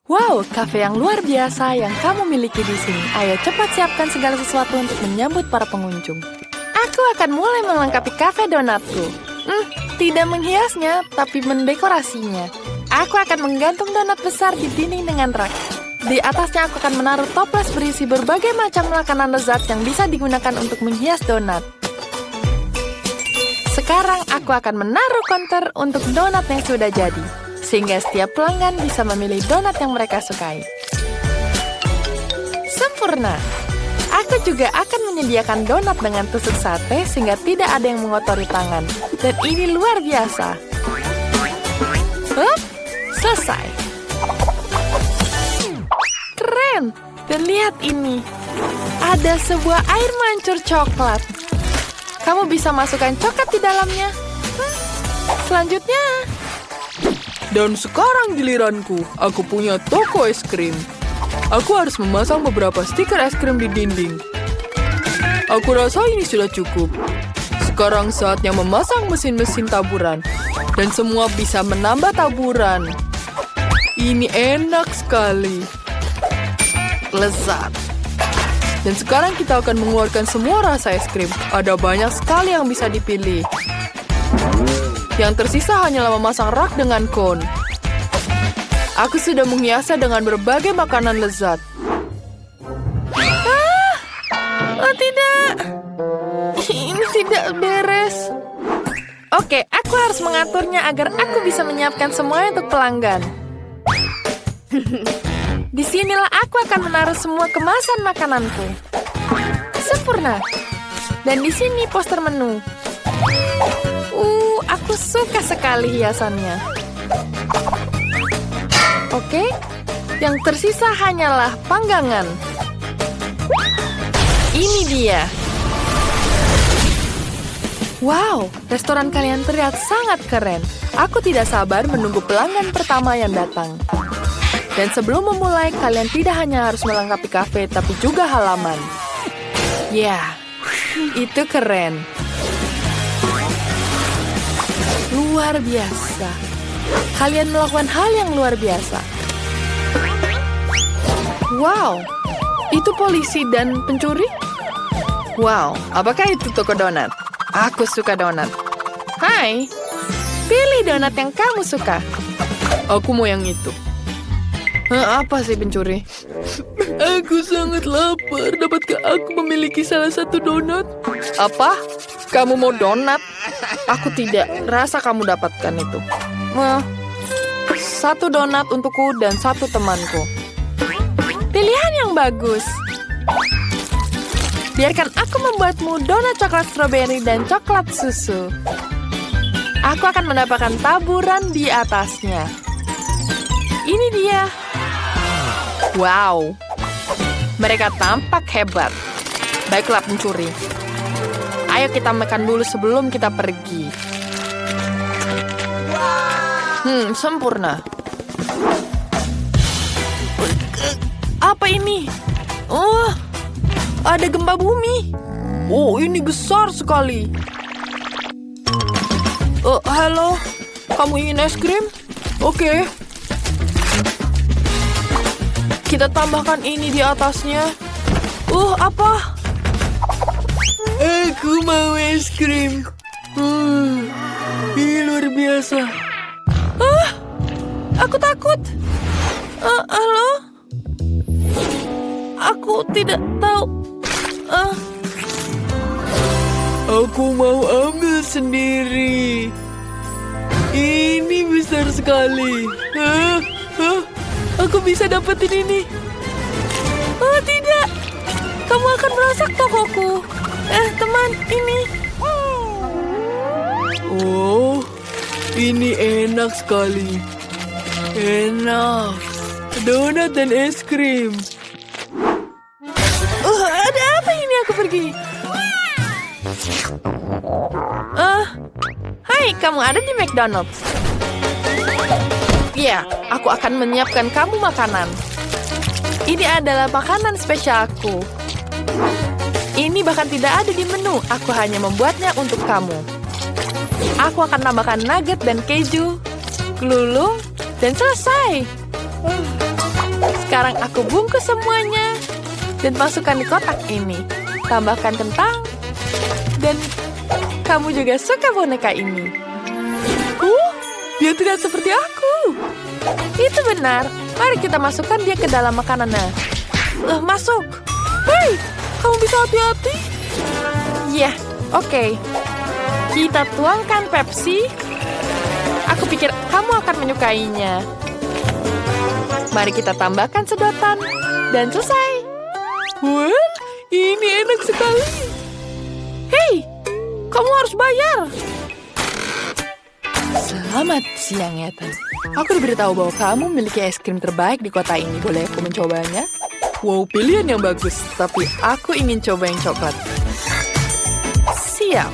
Wow, kafe yang luar biasa yang kamu miliki di sini. Ayo cepat siapkan segala sesuatu untuk menyambut para pengunjung. Aku akan mulai melengkapi kafe donatku. Tidak menghiasnya, tapi mendekorasinya. Aku akan menggantung donat besar di dinding dengan rak. Di atasnya aku akan menaruh toples berisi berbagai macam makanan lezat yang bisa digunakan untuk menghias donat. Sekarang aku akan menaruh konter untuk donat yang sudah jadi, sehingga setiap pelanggan bisa memilih donat yang mereka sukai. Sempurna! Aku juga akan menyediakan donat dengan tusuk sate sehingga tidak ada yang mengotori tangan. Dan ini luar biasa. Selesai. Keren! Dan lihat ini. Ada sebuah air mancur coklat. Kamu bisa masukkan coklat di dalamnya. Selanjutnya. Dan sekarang giliranku, aku punya toko es krim. Aku harus memasang beberapa stiker es krim di dinding. Aku rasa ini sudah cukup. Sekarang saatnya memasang mesin-mesin taburan. Dan semua bisa menambah taburan. Ini enak sekali. Lezat. Dan sekarang kita akan mengeluarkan semua rasa es krim. Ada banyak sekali yang bisa dipilih. Yang tersisa hanyalah memasang rak dengan kon. Aku sudah menghiasnya dengan berbagai makanan lezat. Oh tidak. Ini tidak beres. Oke, aku harus mengaturnya agar aku bisa menyiapkan semuanya untuk pelanggan. Disinilah aku akan menaruh semua kemasan makananku. Sempurna. Dan di sini poster menu. Aku suka sekali hiasannya. Oke, yang tersisa hanyalah panggangan. Ini dia. Wow, restoran kalian terlihat sangat keren. Aku tidak sabar menunggu pelanggan pertama yang datang. Dan sebelum memulai, kalian tidak hanya harus melengkapi kafe, tapi juga halaman. Ya, itu keren. Luar biasa. Kalian melakukan hal yang luar biasa. Wow, itu polisi dan pencuri? Wow, apakah itu toko donat? Aku suka donat. Hai, pilih donat yang kamu suka. Aku mau yang itu. Apa sih pencuri? Aku sangat lapar. Dapatkah aku memiliki salah satu donat? Apa? Kamu mau donat? Aku tidak. Rasa kamu dapatkan itu. Satu donat untukku dan satu temanku. Pilihan yang bagus. Biarkan aku membuatmu donat coklat stroberi dan coklat susu. Aku akan mendapatkan taburan di atasnya. Ini dia. Wow. Mereka tampak hebat. Baiklah pencuri. Ayo kita makan dulu sebelum kita pergi. Sempurna. Apa ini? Ada gempa bumi. Oh, ini besar sekali. Halo, kamu ingin es krim? Oke. Kita tambahkan ini di atasnya. Apa? Aku mau es krim. Ini luar biasa. Aku takut. Halo? Aku tidak tahu. Aku mau ambil sendiri. Ini besar sekali. Aku bisa dapetin ini. Oh, tidak. Kamu akan merusak tokoku. Teman, ini. Oh, ini enak sekali. Enak. Donat dan es krim. Ada apa ini aku pergi? Hai, kamu ada di McDonald's. Ya, aku akan menyiapkan kamu makanan. Ini adalah makanan spesialku. Ini bahkan tidak ada di menu. Aku hanya membuatnya untuk kamu. Aku akan tambahkan nugget dan keju, kelulung, dan selesai. Sekarang aku bungkus semuanya. Dan masukkan di kotak ini. Tambahkan kentang. Dan kamu juga suka boneka ini. Dia tidak seperti aku. Itu benar. Mari kita masukkan dia ke dalam makanannya. Masuk. Hei, kamu bisa hati-hati? Ya, oke. Kita tuangkan Pepsi. Aku pikir kamu akan menyukainya. Mari kita tambahkan sedotan. Dan selesai. Wah, ini enak sekali. Hei, kamu harus bayar. Selamat siang, Ethan. Aku diberitahu bahwa kamu memiliki es krim terbaik di kota ini. Boleh aku mencobanya? Wow, pilihan yang bagus. Tapi aku ingin coba yang coklat. Siap.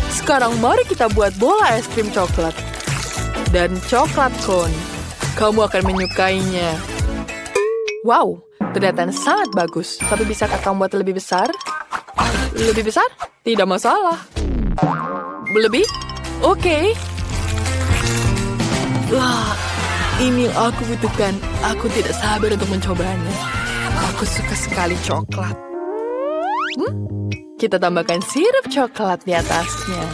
Sekarang mari kita buat bola es krim coklat. Dan coklat cone. Kamu akan menyukainya. Wow, ternyata sangat bagus. Tapi bisakah kamu buat lebih besar? Lebih besar? Tidak masalah. Lebih? Oke. Wah, ini yang aku butuhkan. Aku tidak sabar untuk mencobanya. Aku suka sekali coklat. Kita tambahkan sirup coklat di atasnya.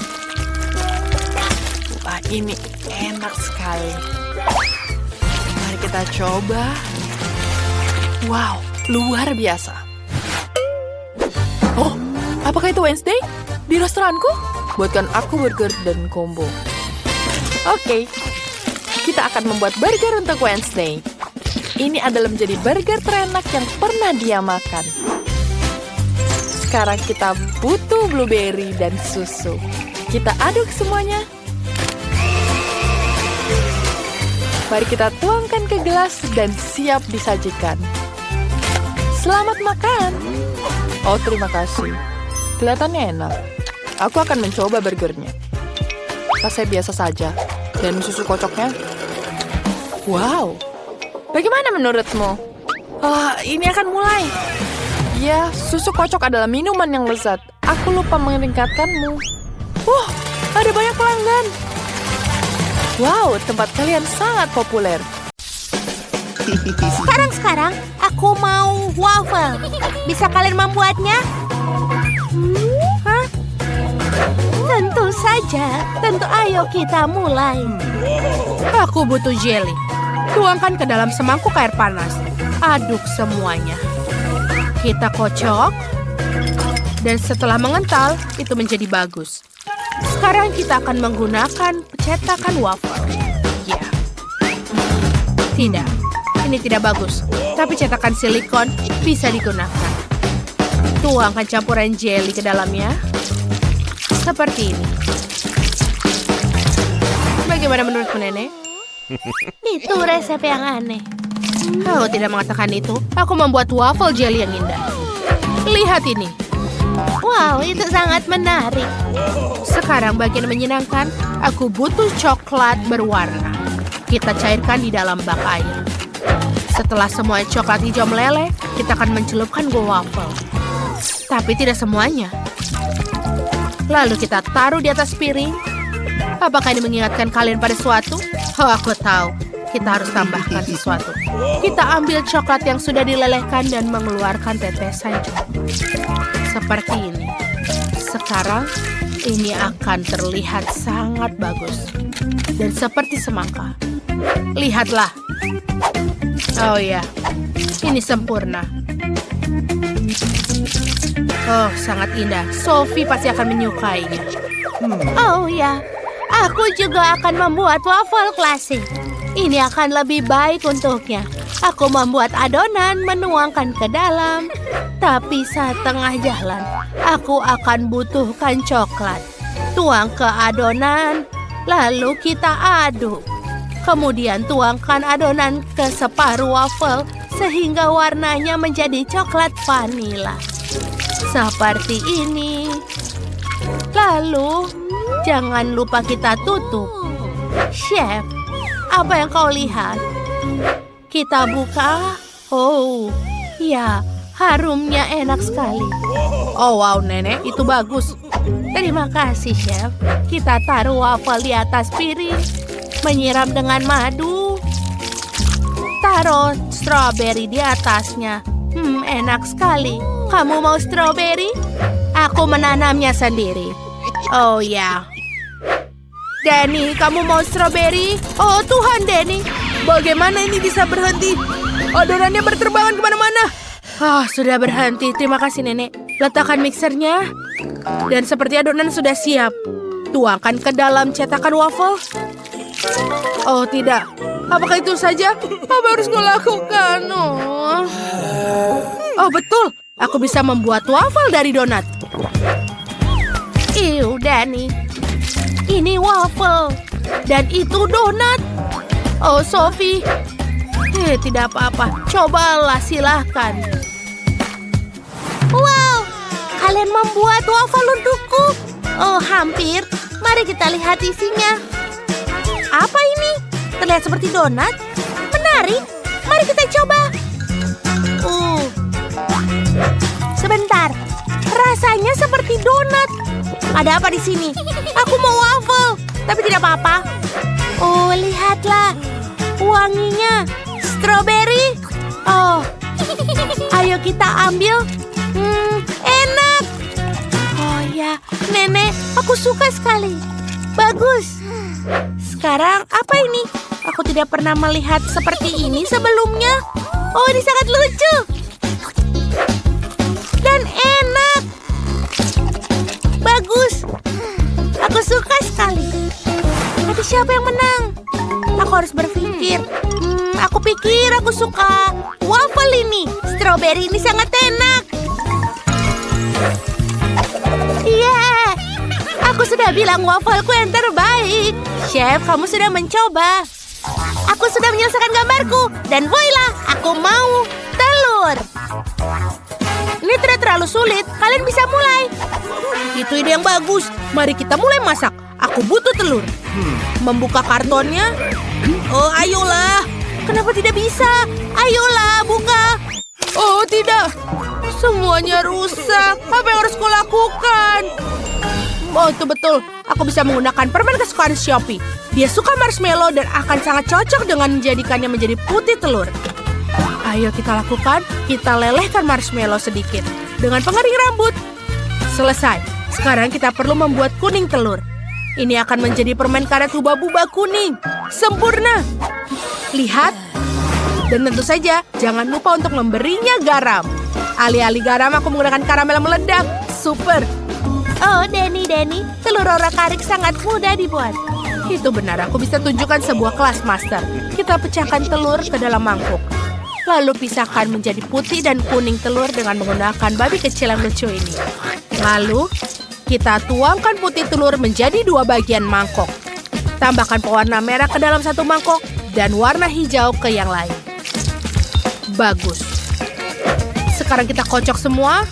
Wah, ini enak sekali. Mari kita coba. Wow, luar biasa. Oh, apakah itu Wednesday? Di restoranku? Buatkan aku burger dan combo. Oke. Kita akan membuat burger untuk Wednesday. Ini adalah menjadi burger terenak yang pernah dia makan. Sekarang kita butuh blueberry dan susu. Kita aduk semuanya. Mari kita tuangkan ke gelas dan siap disajikan. Selamat makan. Oh, terima kasih. Kelihatannya enak. Aku akan mencoba burgernya. Rasanya biasa saja. Dan susu kocoknya. Wow. Bagaimana menurutmu? Ini akan mulai. Ya, susu kocok adalah minuman yang lezat. Aku lupa meningkatkanmu. Ada banyak pelanggan. Wow, tempat kalian sangat populer. Sekarang aku mau waffle. Bisa kalian membuatnya? Hah? Tentu saja. Tentu, ayo kita mulai. Aku butuh jelly. Tuangkan ke dalam semangkuk air panas. Aduk semuanya. Kita kocok. Dan setelah mengental, itu menjadi bagus. Sekarang kita akan menggunakan cetakan waffle. Ya. Tidak, ini tidak bagus. Tapi cetakan silikon bisa digunakan. Tuangkan campuran jelly ke dalamnya. Seperti ini. Bagaimana menurutmu, Nenek? Itu resep yang aneh. Kau tidak mengatakan itu. Aku membuat waffle jelly yang indah. Lihat ini. Wow, itu sangat menarik. Sekarang bagian menyenangkan. Aku butuh coklat berwarna. Kita cairkan di dalam bak air. Setelah semua coklat hijau meleleh, kita akan mencelupkan ke waffle. Tapi tidak semuanya. Lalu kita taruh di atas piring. Apakah ini mengingatkan kalian pada sesuatu? Oh, aku tahu. Kita harus tambahkan sesuatu. Kita ambil coklat yang sudah dilelehkan dan mengeluarkan tetesan coklat. Seperti ini. Sekarang, ini akan terlihat sangat bagus. Dan seperti semangka. Lihatlah. Oh ya, ini sempurna. Oh, sangat indah. Sophie pasti akan menyukainya. Oh ya, aku juga akan membuat waffle klasik. Ini akan lebih baik untuknya. Aku membuat adonan, menuangkan ke dalam. Tapi saat tengah jalan, aku akan butuhkan coklat. Tuang ke adonan, lalu kita aduk. Kemudian tuangkan adonan ke separuh waffle sehingga warnanya menjadi coklat vanila. Seperti ini. Lalu, jangan lupa kita tutup. Chef, apa yang kau lihat? Kita buka. Oh, ya, harumnya enak sekali. Oh wow, Nenek, itu bagus. Terima kasih, Chef. Kita taruh waffle di atas piring. Menyiram dengan madu. taruh stroberi di atasnya. Enak sekali. Kamu mau stroberi? Aku menanamnya sendiri. Oh ya. Danny, kamu mau stroberi? Oh Tuhan, Danny. Bagaimana ini bisa berhenti? Adonannya berterbangan kemana-mana. Sudah berhenti. Terima kasih, Nenek. Letakkan mixernya. Dan seperti adonan sudah siap. Tuangkan ke dalam cetakan waffle. Oh, tidak. Apakah itu saja? Apa harus kulakukan? Oh, betul. Aku bisa membuat waffle dari donat. Iu, Danny. Ini waffle. Dan itu donat. Oh, Sophie. Tidak apa-apa. Cobalah, silahkan. Wow, kalian membuat waffle untukku. Oh, hampir. Mari kita lihat isinya. Apa ini? Terlihat seperti donat. Menarik. Mari kita coba. Sebentar. Rasanya seperti donat. Ada apa di sini? Aku mau waffle. Tapi tidak apa-apa. Oh, lihatlah. Wanginya. Stroberi. Oh. Ayo kita ambil. Enak. Oh ya, Nenek, aku suka sekali. Bagus. Sekarang apa ini? Aku tidak pernah melihat seperti ini sebelumnya. Oh, ini sangat lucu. Dan enak. Bagus. Aku suka sekali. Tapi siapa yang menang? Aku harus berpikir. Aku pikir aku suka waffle ini. Stroberi ini sangat enak. Yeah, aku sudah bilang waffleku yang terbaik. Chef, kamu sudah mencoba. Aku sudah menyelesaikan gambarku. Dan voila, aku mau telur. Ini tidak terlalu sulit. Kalian bisa mulai. Itu ide yang bagus. Mari kita mulai masak. Aku butuh telur. Membuka kartonnya. Oh, ayolah. Kenapa tidak bisa? Ayolah, buka. Oh, tidak. Semuanya rusak. Apa yang harus kulakukan? Oh, itu betul. Aku bisa menggunakan permen kesukaan Shopee. Dia suka marshmallow dan akan sangat cocok dengan menjadikannya menjadi putih telur. Ayo kita lakukan. Kita lelehkan marshmallow sedikit. Dengan pengering rambut. Selesai. Sekarang kita perlu membuat kuning telur. Ini akan menjadi permen karet hubah-bubah kuning. Sempurna. Lihat. Dan tentu saja, jangan lupa untuk memberinya garam. Alih-alih garam, aku menggunakan karamel meledak. Super. Oh, Danny, telur orak-arik sangat mudah dibuat. Itu benar, aku bisa tunjukkan sebuah kelas master. Kita pecahkan telur ke dalam mangkuk. Lalu pisahkan menjadi putih dan kuning telur dengan menggunakan babi kecil yang lucu ini. Lalu, kita tuangkan putih telur menjadi 2 bagian mangkok. Tambahkan pewarna merah ke dalam satu mangkok dan warna hijau ke yang lain. Bagus. Sekarang kita kocok semua.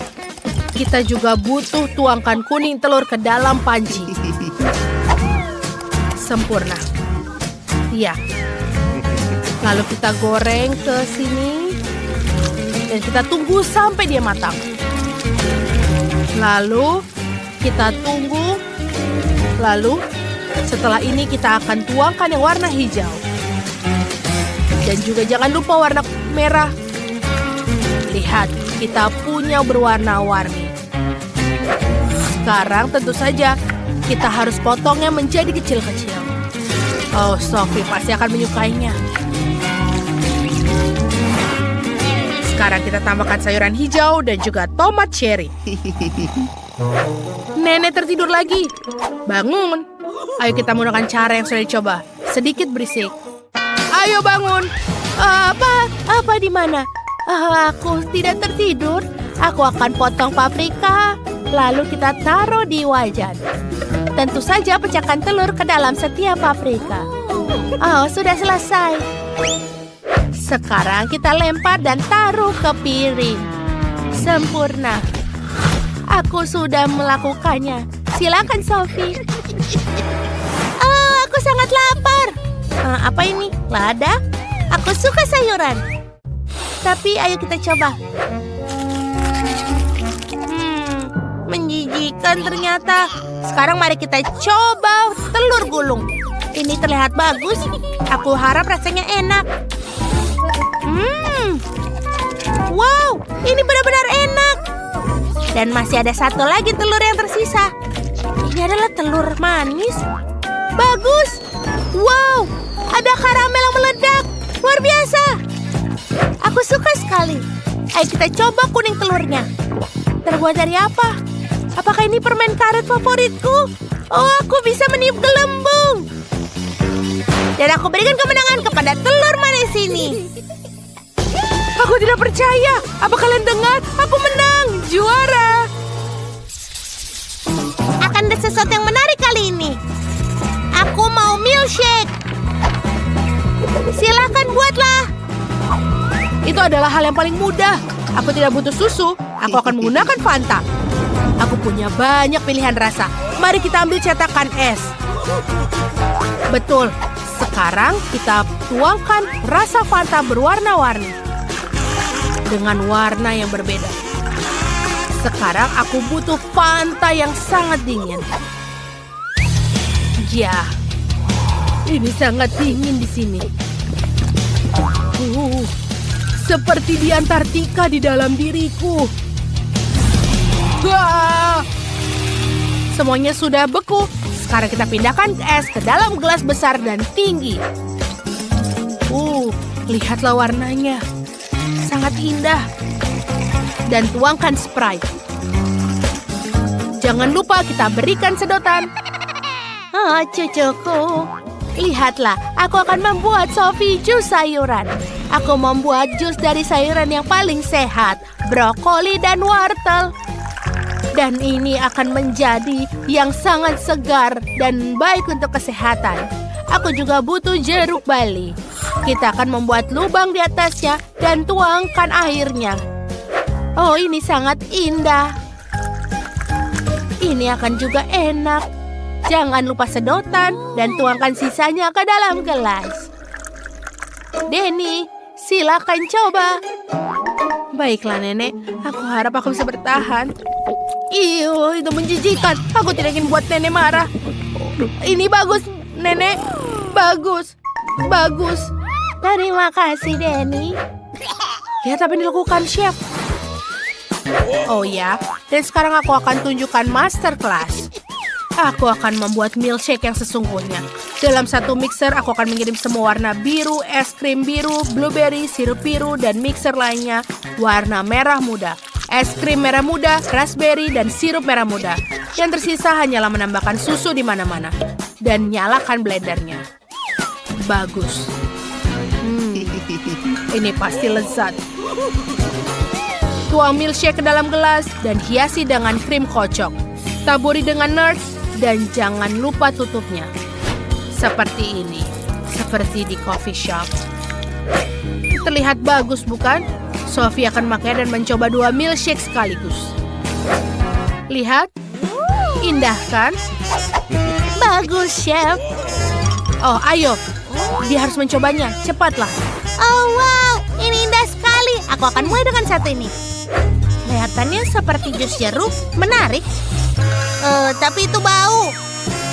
Kita juga butuh tuangkan kuning telur ke dalam panci. Sempurna. Iya. Lalu kita goreng ke sini. Dan kita tunggu sampai dia matang. Lalu kita tunggu. Lalu setelah ini kita akan tuangkan yang warna hijau. Dan juga jangan lupa warna merah. Lihat, kita punya berwarna-warni. Sekarang tentu saja kita harus potongnya menjadi kecil-kecil. Oh, Sophie pasti akan menyukainya. Sekarang kita tambahkan sayuran hijau dan juga tomat cherry. Nenek tertidur lagi. Bangun. Ayo kita menggunakan cara yang sudah dicoba. Sedikit berisik. Ayo bangun. Apa di mana? Aku tidak tertidur. Aku akan potong paprika. Lalu kita taruh di wajan. Tentu saja pecahkan telur ke dalam setiap paprika. Oh, sudah selesai. Sekarang kita lempar dan taruh ke piring. Sempurna. Aku sudah melakukannya. Silakan, Sophie. Oh, aku sangat lapar. Apa ini? Lada? Aku suka sayuran. Tapi ayo kita coba. Menjijikan ternyata. Sekarang mari kita coba telur gulung. Ini terlihat bagus. Aku harap rasanya enak. Wow, ini benar-benar enak. Dan masih ada satu lagi telur yang tersisa. Ini adalah telur manis. Bagus. Wow, ada karamel yang meledak. Luar biasa. Aku suka sekali. Ayo kita coba kuning telurnya. Terbuat dari apa? Apakah ini permen karet favoritku? Oh, aku bisa meniup gelembung. Dan aku berikan kemenangan kepada telur manis ini. Aku tidak percaya. Apa kalian dengar? Aku menang. Juara. Akan ada sesuatu yang menarik kali ini. Aku mau milkshake. Silakan buatlah. Itu adalah hal yang paling mudah. Aku tidak butuh susu. Aku akan menggunakan Fanta. Aku punya banyak pilihan rasa. Mari kita ambil cetakan es. Betul. Sekarang kita tuangkan rasa Fanta berwarna-warni. Dengan warna yang berbeda. Sekarang aku butuh Fanta yang sangat dingin. Ya, ini sangat dingin di sini. Seperti di Antartika di dalam diriku. Wah! Semuanya sudah beku. Sekarang kita pindahkan es ke dalam gelas besar dan tinggi. Lihatlah warnanya. Sangat indah. Dan tuangkan Sprite. Jangan lupa kita berikan sedotan. Oh, cucuku. Lihatlah, aku akan membuat Sophie jus sayuran. Aku membuat jus dari sayuran yang paling sehat, brokoli dan wortel. Dan ini akan menjadi yang sangat segar dan baik untuk kesehatan. Aku juga butuh jeruk bali. Kita akan membuat lubang di atasnya dan tuangkan airnya. Oh, ini sangat indah. Ini akan juga enak. Jangan lupa sedotan dan tuangkan sisanya ke dalam gelas. Denny, silakan coba. Baiklah, Nenek. Aku harap aku bisa bertahan. Itu menjijikan. Aku tidak ingin buat Nenek marah. Ini bagus, Nenek. Bagus. Bagus. Terima kasih, Denny. Lihat apa yang dilakukan, Chef. Oh ya, dan sekarang aku akan tunjukkan masterclass. Aku akan membuat milkshake yang sesungguhnya. Dalam satu mixer, aku akan mengirim semua warna biru, es krim biru, blueberry, sirup biru, dan mixer lainnya warna merah muda. Es krim merah muda, raspberry, dan sirup merah muda. Yang tersisa hanyalah menambahkan susu di mana-mana. Dan nyalakan blendernya. Bagus. Ini pasti lezat. Tuang milkshake ke dalam gelas dan hiasi dengan krim kocok. Taburi dengan nuts dan jangan lupa tutupnya. Seperti ini. Seperti di coffee shop. Terlihat bagus, bukan? Sophie akan makan dan mencoba 2 milkshake sekaligus. Lihat. Indah, kan? Bagus, Chef. Oh, ayo. Dia harus mencobanya. Cepatlah. Oh, wow. Ini indah sekali. Aku akan mulai dengan satu ini. Kelihatannya seperti jus jeruk. Menarik. Tapi itu bau.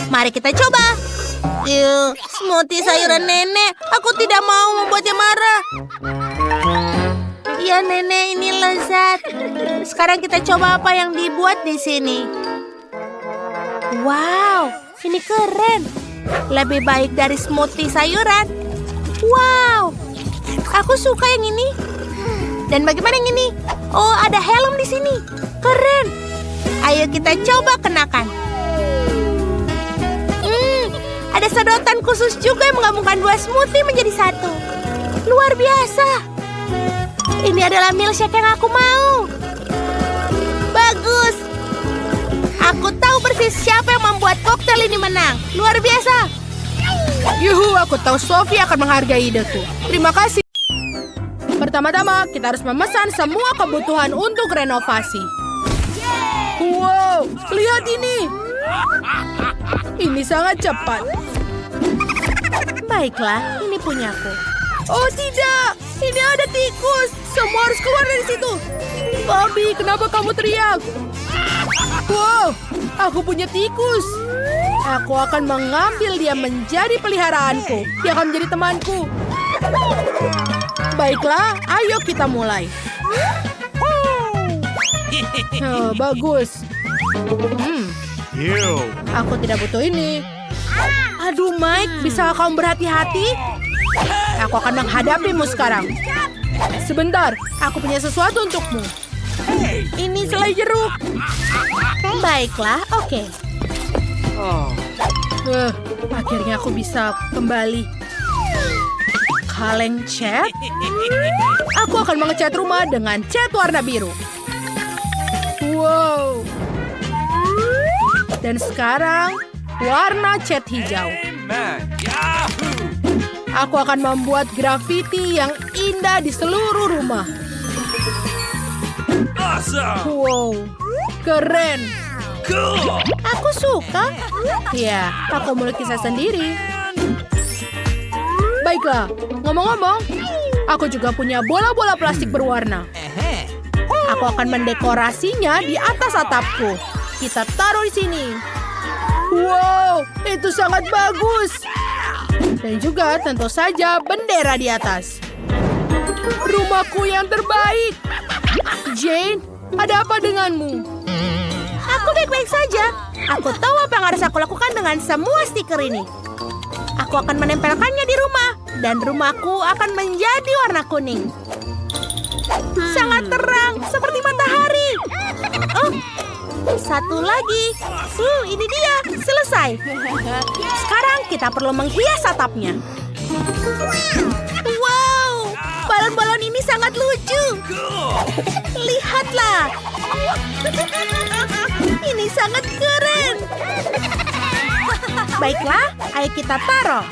Mari kita coba. Smoothie sayuran Nenek. Aku tidak mau membuatnya marah. Ya, Nenek, ini lezat. Sekarang kita coba apa yang dibuat di sini. Wow, ini keren. Lebih baik dari smoothie sayuran. Wow, aku suka yang ini. Dan bagaimana yang ini? Oh, ada helm di sini. Keren. Ayo kita coba kenakan. Ada sedotan khusus juga yang menggabungkan 2 smoothie menjadi satu. Luar biasa. Ini adalah milkshake yang aku mau. Bagus. Aku tahu persis siapa yang membuat koktail ini menang. Luar biasa. Yuhu, aku tahu Sophie akan menghargai ideku. Terima kasih. Pertama-tama, kita harus memesan semua kebutuhan untuk renovasi. Wow, lihat ini. Ini sangat cepat. Baiklah, ini punyaku. Oh tidak, ini ada tikus. Semua harus keluar dari situ. Bobby, kenapa kamu teriak? Wow, aku punya tikus. Aku akan mengambil dia menjadi peliharaanku. Dia akan menjadi temanku. Baiklah, ayo kita mulai. Bagus. Aku tidak butuh ini. Aduh, Mike, bisa kamu berhati-hati? Aku akan menghadapimu sekarang. Sebentar, aku punya sesuatu untukmu. Ini selai jeruk. Baiklah, oke. Akhirnya aku bisa kembali. Kaleng cat. Aku akan mengecat rumah dengan cat warna biru. Wow. Dan sekarang warna cat hijau. Aku akan membuat grafiti yang indah di seluruh rumah. Wow, keren. Aku suka. Ya, aku melukisnya sendiri. Baiklah, ngomong-ngomong, aku juga punya bola-bola plastik berwarna. Aku akan mendekorasinya di atas atapku. Kita taruh di sini. Wow, itu sangat bagus. Dan juga tentu saja bendera di atas. Rumahku yang terbaik. Jane, ada apa denganmu? Aku baik-baik saja. Aku tahu apa yang harus aku lakukan dengan semua stiker ini. Aku akan menempelkannya di rumah. Dan rumahku akan menjadi warna kuning. Sangat terang, seperti matahari. Oh, satu lagi. Ini dia, selesai. Sekarang kita perlu menghias atapnya. Wow, balon-balon ini sangat lucu. Lihatlah. Ini sangat keren. Baiklah, ayo kita taruh.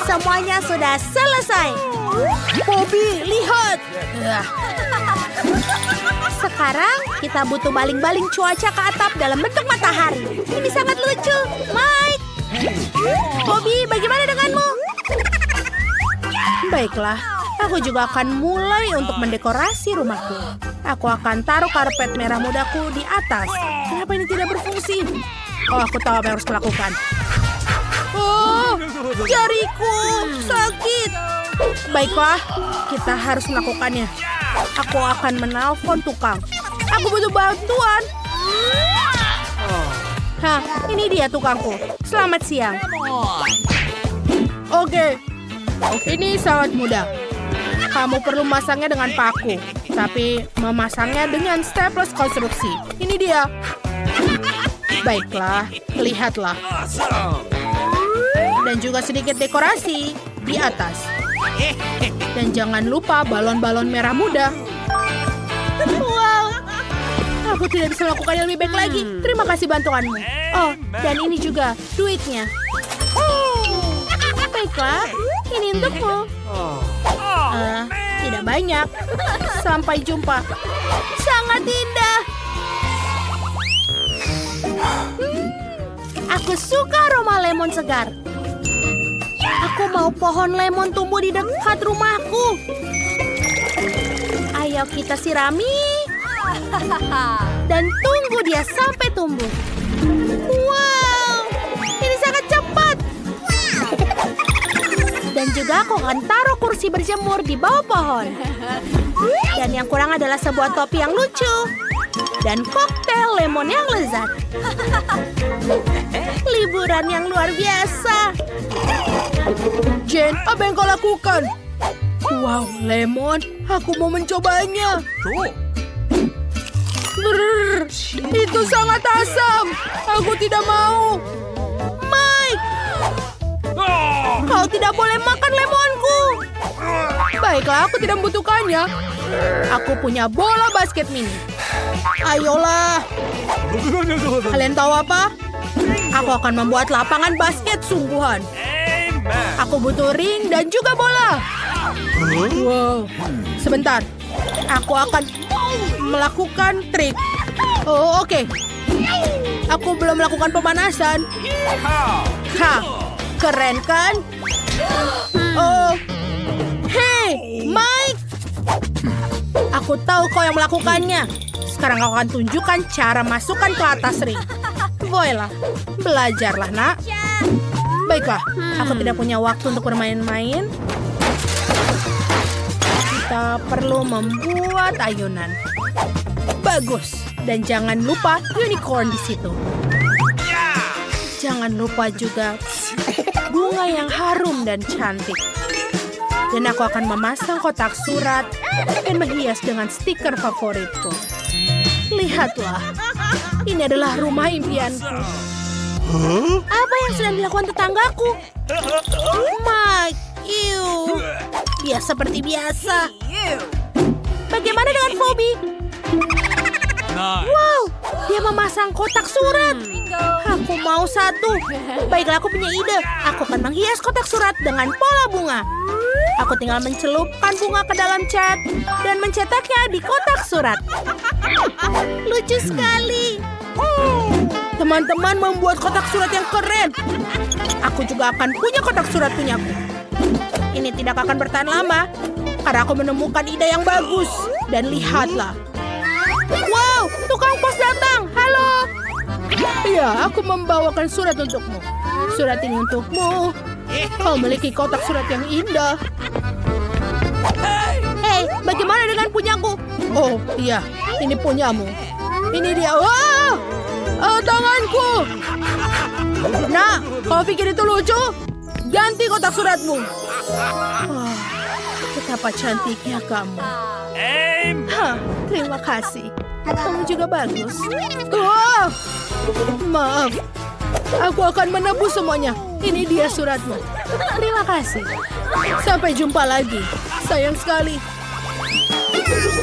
Semuanya sudah selesai. Bobby, lihat. Sekarang kita butuh baling-baling cuaca ke atap dalam bentuk matahari. Ini sangat lucu. Mike. Bobby, bagaimana denganmu? Baiklah, aku juga akan mulai untuk mendekorasi rumahku. Aku akan taruh karpet merah mudaku di atas. Kenapa ini tidak berfungsi? Oh, aku tahu apa yang harus kulakukan. Oh, jariku sakit. Baiklah, kita harus melakukannya. Aku akan menelpon tukang. Aku butuh bantuan. Hah, ini dia tukangku. Selamat siang. Oke, ini sangat mudah. Kamu perlu memasangnya dengan paku, tapi memasangnya dengan staples konstruksi. Ini dia. Baiklah, lihatlah. Dan juga sedikit dekorasi di atas. Dan jangan lupa balon-balon merah muda. Wow. Aku tidak bisa melakukannya lebih baik lagi. Terima kasih bantuanmu. Oh, dan ini juga duitnya. Baiklah, ini untukmu. Tidak banyak. Sampai jumpa. Sangat indah. Aku suka aroma lemon segar. Aku mau pohon lemon tumbuh di dekat rumahku. Ayo kita sirami. Dan tunggu dia sampai tumbuh. Wow, ini sangat cepat. Dan juga aku akan taruh kursi berjemur di bawah pohon. Dan yang kurang adalah sebuah topi yang lucu. Dan koktail lemon yang lezat. Liburan yang luar biasa. Jane, apa yang kau lakukan? Wow, lemon. Aku mau mencobanya. Brrr, itu sangat asam. Aku tidak mau. Mike, Kau tidak boleh makan lemonku. Baiklah, aku tidak membutuhkannya. Aku punya bola basket mini. Ayolah. Kalian tahu apa? Aku akan membuat lapangan basket sungguhan. Aku butuh ring dan juga bola. Wow. Sebentar. Aku akan melakukan trik. Oh, oke. Aku belum melakukan pemanasan. Ha, keren kan? Oh, hey, Mike. Aku tahu kau yang melakukannya. Sekarang kau akan tunjukkan cara masukkan ke atas ring. Bolehlah, belajarlah, nak. Baiklah, aku tidak punya waktu untuk bermain-main. Kita perlu membuat ayunan. Bagus. Dan jangan lupa unicorn di situ. Jangan lupa juga bunga yang harum dan cantik. Dan aku akan memasang kotak surat dan menghias dengan stiker favoritku. Lihatlah, ini adalah rumah impianku. Apa yang sedang dilakukan tetanggaku? Mike, dia seperti biasa. Bagaimana dengan Phoebe? Wow, dia memasang kotak surat. Aku mau satu. Baiklah, aku punya ide. Aku akan menghias kotak surat dengan pola bunga. Aku tinggal mencelupkan bunga ke dalam cat dan mencetaknya di kotak surat. Lucu sekali. Teman-teman membuat kotak surat yang keren. Aku juga akan punya kotak surat punyaku. Ini tidak akan bertahan lama karena aku menemukan ide yang bagus. Dan lihatlah. Wow, tukang pos datang. Halo. Iya, aku membawakan surat untukmu. Surat ini untukmu. Kau memiliki kotak surat yang indah. Hei, bagaimana dengan punyaku? Oh, iya, ini punyamu. Ini dia. Wow! Tanganku. Nah, kau pikir itu lucu? Ganti kotak suratmu. Betapa cantiknya kamu. Terima kasih. Kamu juga bagus. Maaf. Aku akan menebus semuanya. Ini dia suratmu. Terima kasih. Sampai jumpa lagi. Sayang sekali.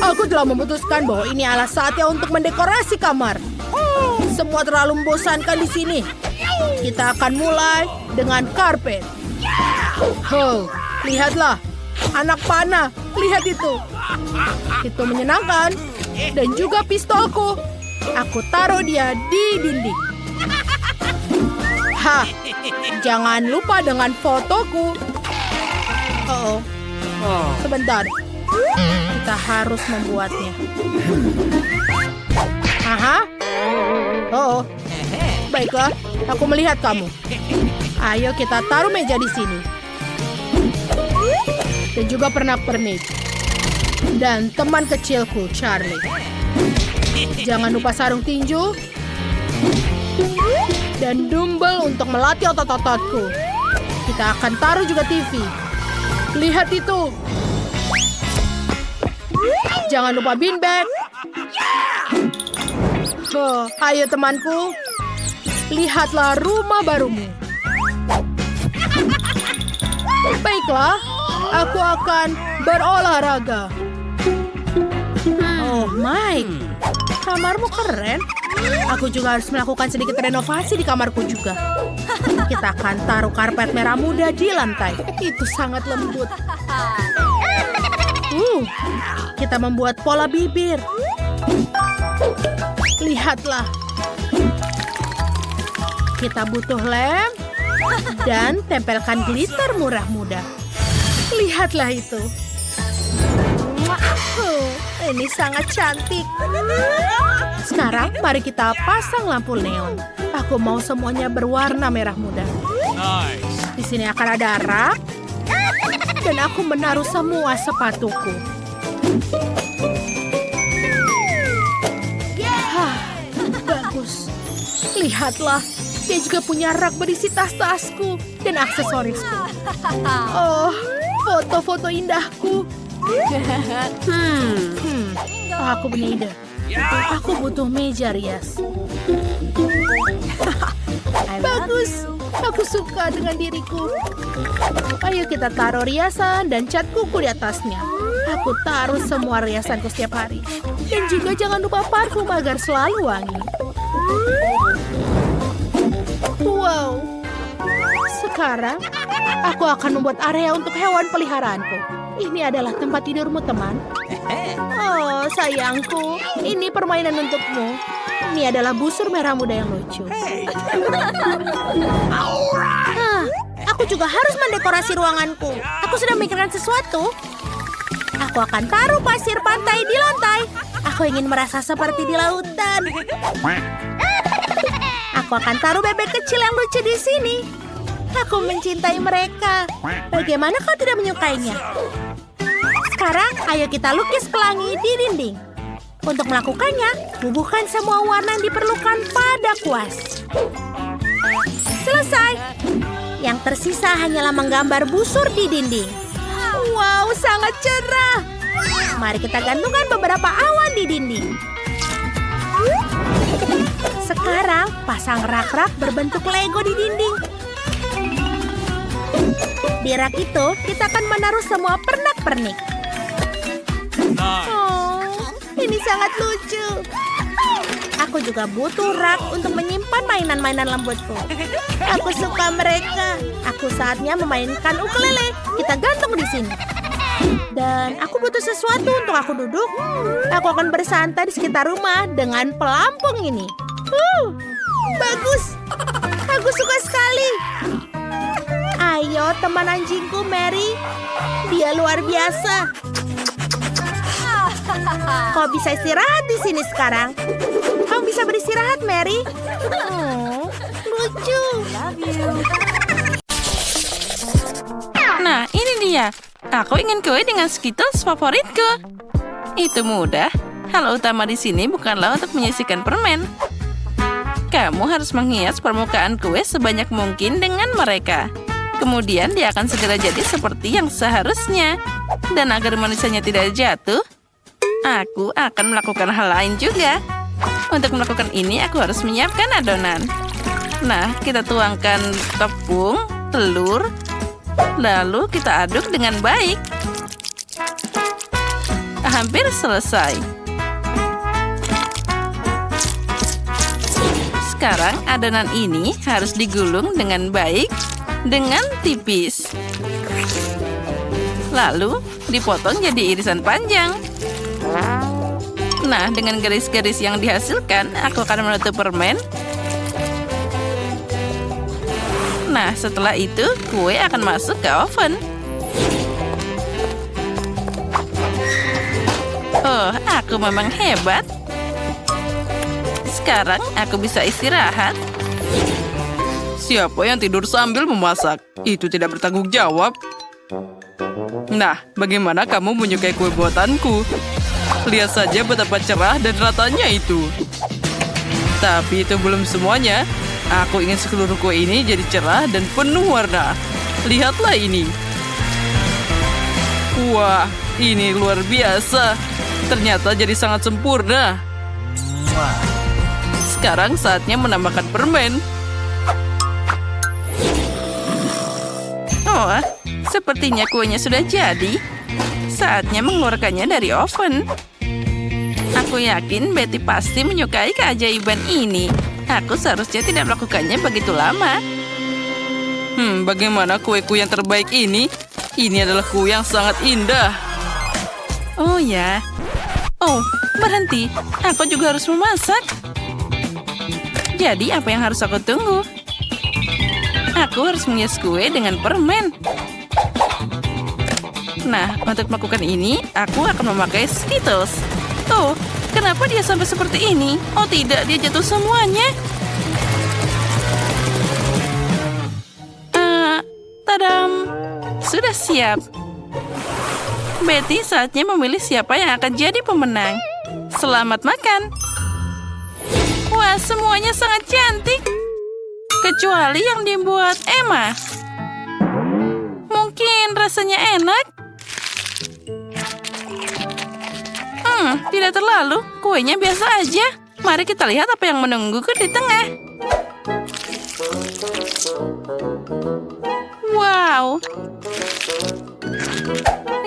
Aku telah memutuskan bahwa ini adalah saatnya untuk mendekorasi kamar. Semua terlalu membosankan di sini. Kita akan mulai dengan karpet. Lihatlah. Anak panah. Lihat itu. Itu menyenangkan. Dan juga pistolku. Aku taruh dia di dinding. Jangan lupa dengan fotoku. Sebentar. Kita harus membuatnya. Baiklah, aku melihat kamu. Ayo kita taruh meja di sini. Dan juga pernak-pernik. Dan teman kecilku, Charlie. Jangan lupa sarung tinju. Dan dumbbell untuk melatih otot-ototku. Kita akan taruh juga TV. Lihat itu. Jangan lupa beanbag. Ayo temanku. Lihatlah rumah barumu. Baiklah, aku akan berolahraga. Oh, Mike. Kamarmu keren. Aku juga harus melakukan sedikit renovasi di kamarku juga. Kita akan taruh karpet merah muda di lantai. Itu sangat lembut. Kita membuat pola bibir. Lihatlah. Kita butuh lem dan tempelkan glitter murah muda. Lihatlah itu. Ini sangat cantik. Sekarang mari kita pasang lampu neon. Aku mau semuanya berwarna merah muda. Di sini akan ada rak. Dan aku menaruh semua sepatuku. Bagus. Lihatlah. Dia juga punya rak berisi tas-tasku dan aksesorisku. Oh, foto-foto indahku. Aku punya ide. Aku butuh meja rias. Bagus. Aku suka dengan diriku. Ayo kita taruh riasan dan cat kuku di atasnya. Aku taruh semua riasanku setiap hari. Dan juga jangan lupa parfum agar selalu wangi. Wow. Sekarang, aku akan membuat area untuk hewan peliharaanku. Ini adalah tempat tidurmu, teman. Oh, sayangku. Ini permainan untukmu. Ini adalah busur merah muda yang lucu. Aku juga harus mendekorasi ruanganku. Aku sudah memikirkan sesuatu. Aku akan taruh pasir pantai di lantai. Aku ingin merasa seperti di lautan. Aku akan taruh bebek kecil yang lucu di sini. Aku mencintai mereka. Bagaimana kau tidak menyukainya? Sekarang, ayo kita lukis pelangi di dinding. Untuk melakukannya, bubuhkan semua warna yang diperlukan pada kuas. Selesai. Yang tersisa hanyalah menggambar busur di dinding. Wow, sangat cerah. Mari kita gantungkan beberapa awan di dinding. Sekarang, pasang rak-rak berbentuk Lego di dinding. Di rak itu, kita akan menaruh semua pernak-pernik. Oh, ini sangat lucu. Aku juga butuh rak untuk menyimpan mainan-mainan lembutku. Aku suka mereka. Aku saatnya memainkan ukulele. Kita gantung di sini. Dan aku butuh sesuatu untuk aku duduk. Aku akan bersantai di sekitar rumah dengan pelampung ini. Bagus. Aku suka sekali. Ayo teman anjingku Mary. Dia luar biasa. Kau bisa istirahat di sini sekarang. Kau bisa beristirahat, Mary. Lucu. Nah, ini dia. Aku ingin kue dengan Skittles favoritku. Itu mudah. Hal utama di sini bukanlah untuk menyisihkan permen. Kamu harus menghias permukaan kue sebanyak mungkin dengan mereka. Kemudian dia akan segera jadi seperti yang seharusnya. Dan agar manisanya tidak jatuh, aku akan melakukan hal lain juga. Untuk melakukan ini, aku harus menyiapkan adonan. Nah, kita tuangkan tepung, telur, lalu kita aduk dengan baik. Hampir selesai. Sekarang adonan ini harus digulung dengan baik, dengan tipis. Lalu dipotong jadi irisan panjang. Nah, dengan garis-garis yang dihasilkan, aku akan menutup permen. Nah, setelah itu, kue akan masuk ke oven. Oh, aku memang hebat. Sekarang aku bisa istirahat. Siapa yang tidur sambil memasak? Itu tidak bertanggung jawab. Nah, bagaimana kamu menyukai kue buatanku? Lihat saja betapa cerah dan ratanya itu. Tapi itu belum semuanya. Aku ingin seluruh kue ini jadi cerah dan penuh warna. Lihatlah ini. Wah, ini luar biasa. Ternyata jadi sangat sempurna. Sekarang saatnya menambahkan permen. Oh, sepertinya kuenya sudah jadi. Saatnya mengeluarkannya dari oven. Aku yakin Betty pasti menyukai keajaiban ini. Aku seharusnya tidak melakukannya begitu lama. Bagaimana kue-kue yang terbaik ini? Ini adalah kue yang sangat indah. Oh ya. Oh, berhenti. Aku juga harus memasak. Jadi apa yang harus aku tunggu? Aku harus menghias kue dengan permen. Nah, untuk melakukan ini, aku akan memakai Skittles. Oh, kenapa dia sampai seperti ini? Oh tidak, dia jatuh semuanya. Tadam! Sudah siap. Betty, saatnya memilih siapa yang akan jadi pemenang. Selamat makan. Wah, semuanya sangat cantik. Kecuali yang dibuat Emma. Mungkin rasanya enak. Tidak terlalu. Kuenya biasa aja. Mari kita lihat apa yang menungguku di tengah. Wow.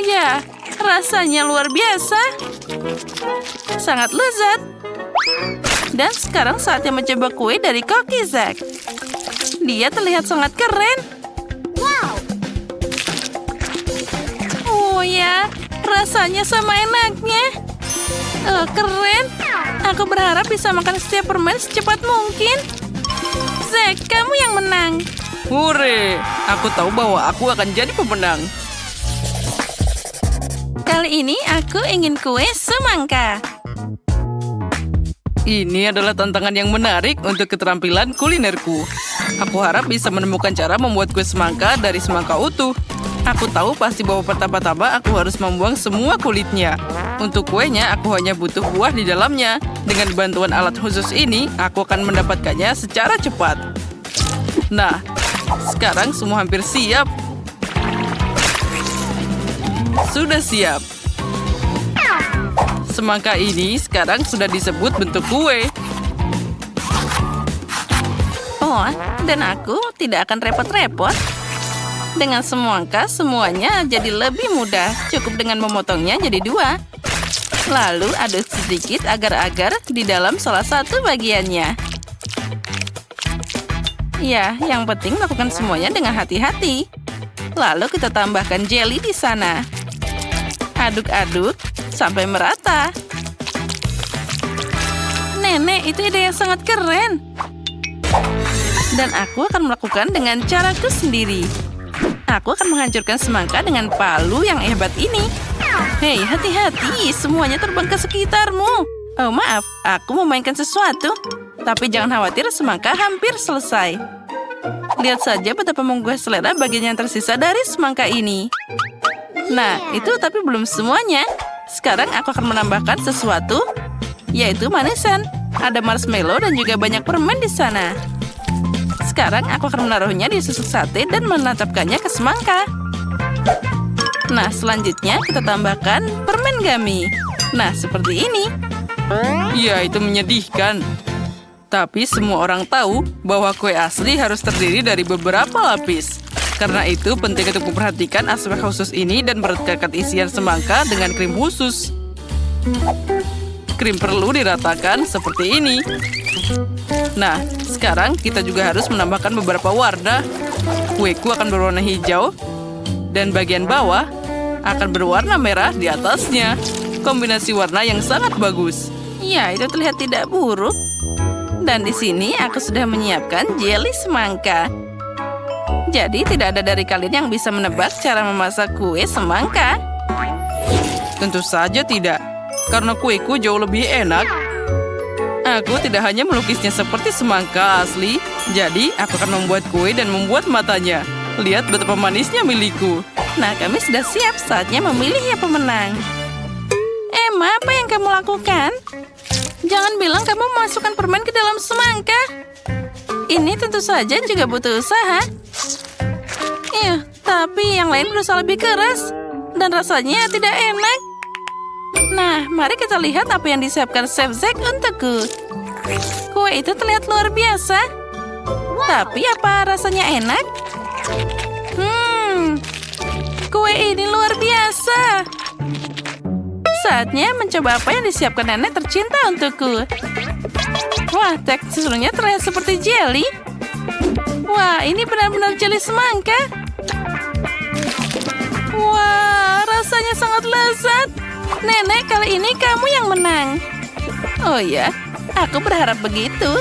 Ya, rasanya luar biasa. Sangat lezat. Dan sekarang saatnya mencoba kue dari Cookie Zack. Dia terlihat sangat keren. Oh ya, rasanya sama enaknya. Keren. Aku berharap bisa makan setiap permen secepat mungkin. Zack, kamu yang menang. Hore! Aku tahu bahwa aku akan jadi pemenang. Kali ini aku ingin kue semangka. Ini adalah tantangan yang menarik untuk keterampilan kulinerku. Aku harap bisa menemukan cara membuat kue semangka dari semangka utuh. Aku tahu pasti bahwa pertama-tama aku harus membuang semua kulitnya. Untuk kuenya, aku hanya butuh buah di dalamnya. Dengan bantuan alat khusus ini, aku akan mendapatkannya secara cepat. Nah, sekarang semua hampir siap. Sudah siap. Semangka ini sekarang sudah disebut bentuk kue. Oh, dan aku tidak akan repot-repot. Dengan semangka, semuanya jadi lebih mudah. Cukup dengan memotongnya jadi 2. Lalu aduk sedikit agar-agar di dalam salah satu bagiannya. Ya, yang penting lakukan semuanya dengan hati-hati. Lalu kita tambahkan jelly di sana. Aduk-aduk sampai merata. Nenek, itu ide yang sangat keren. Dan aku akan melakukan dengan caraku sendiri. Aku akan menghancurkan semangka dengan palu yang hebat ini. Hei, hati-hati, semuanya terbang ke sekitarmu. Oh, maaf, aku memainkan sesuatu. Tapi jangan khawatir, semangka hampir selesai. Lihat saja betapa menggugah selera bagian yang tersisa dari semangka ini. Nah, itu tapi belum semuanya. Sekarang aku akan menambahkan sesuatu, yaitu manisan. Ada marshmallow dan juga banyak permen di sana. Sekarang aku akan menaruhnya di susu sate dan menancapkannya ke semangka. Nah, selanjutnya kita tambahkan permen gummy. Nah, seperti ini. Ya, itu menyedihkan. Tapi semua orang tahu bahwa kue asli harus terdiri dari beberapa lapis. Karena itu penting untuk memperhatikan aspek khusus ini dan merekatkan isian semangka dengan krim khusus. Krim perlu diratakan seperti ini. Nah, sekarang kita juga harus menambahkan beberapa warna. Kueku akan berwarna hijau dan bagian bawah akan berwarna merah di atasnya. Kombinasi warna yang sangat bagus. Ya, itu terlihat tidak buruk. Dan di sini aku sudah menyiapkan jelly semangka. Jadi tidak ada dari kalian yang bisa menebak cara memasak kue semangka. Tentu saja tidak, karena kueku jauh lebih enak. Aku tidak hanya melukisnya seperti semangka asli, jadi aku akan membuat kue dan membuat matanya. Lihat betapa manisnya milikku. Nah, kami sudah siap, saatnya memilih yang pemenang. Emma, apa yang kamu lakukan? Jangan bilang kamu memasukkan permen ke dalam semangka. Ini tentu saja juga butuh usaha. Tapi yang lain berusaha lebih keras. Dan rasanya tidak enak. Nah, mari kita lihat apa yang disiapkan Chef Zack untukku. Kue itu terlihat luar biasa. Tapi apa rasanya enak? Kue ini luar biasa. Saatnya mencoba apa yang disiapkan nenek tercinta untukku. Wah, teksturnya terlihat seperti jelly. Wah, ini benar-benar jelly semangka. Wah, rasanya sangat lezat. Nenek, kali ini kamu yang menang. Oh ya, aku berharap begitu.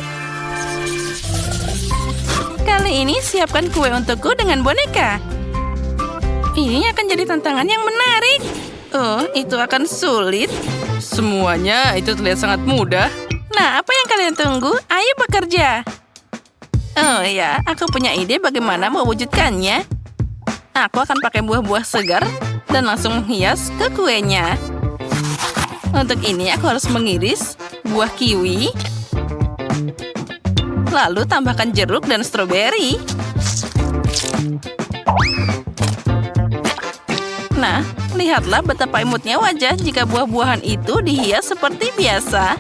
Kali ini siapkan kue untukku dengan boneka. Ini akan jadi tantangan yang menarik. Oh, itu akan sulit. Semuanya itu terlihat sangat mudah. Nah, apa yang kalian tunggu? Ayo bekerja. Oh ya, aku punya ide bagaimana mewujudkannya. Aku akan pakai buah-buah segar dan langsung menghias ke kuenya. Untuk ini aku harus mengiris buah kiwi. Lalu tambahkan jeruk dan stroberi. Nah, lihatlah betapa imutnya wajah jika buah-buahan itu dihias seperti biasa.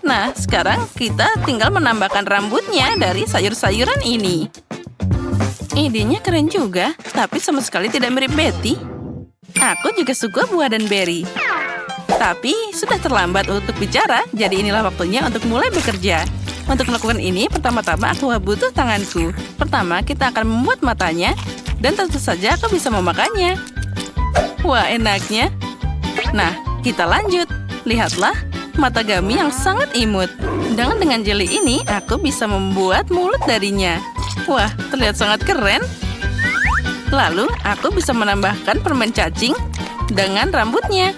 Nah, sekarang kita tinggal menambahkan rambutnya dari sayur-sayuran ini. Idenya keren juga, tapi sama sekali tidak mirip Betty. Aku juga suka buah dan berry. Tapi sudah terlambat untuk bicara, jadi inilah waktunya untuk mulai bekerja. Untuk melakukan ini, pertama-tama aku butuh tanganku. Pertama, kita akan membuat matanya, dan tentu saja aku bisa memakannya. Wah, enaknya. Nah, kita lanjut. Lihatlah, mata gummy yang sangat imut. Dengan jelly ini, aku bisa membuat mulut darinya. Wah, terlihat sangat keren. Lalu, aku bisa menambahkan permen cacing dengan rambutnya.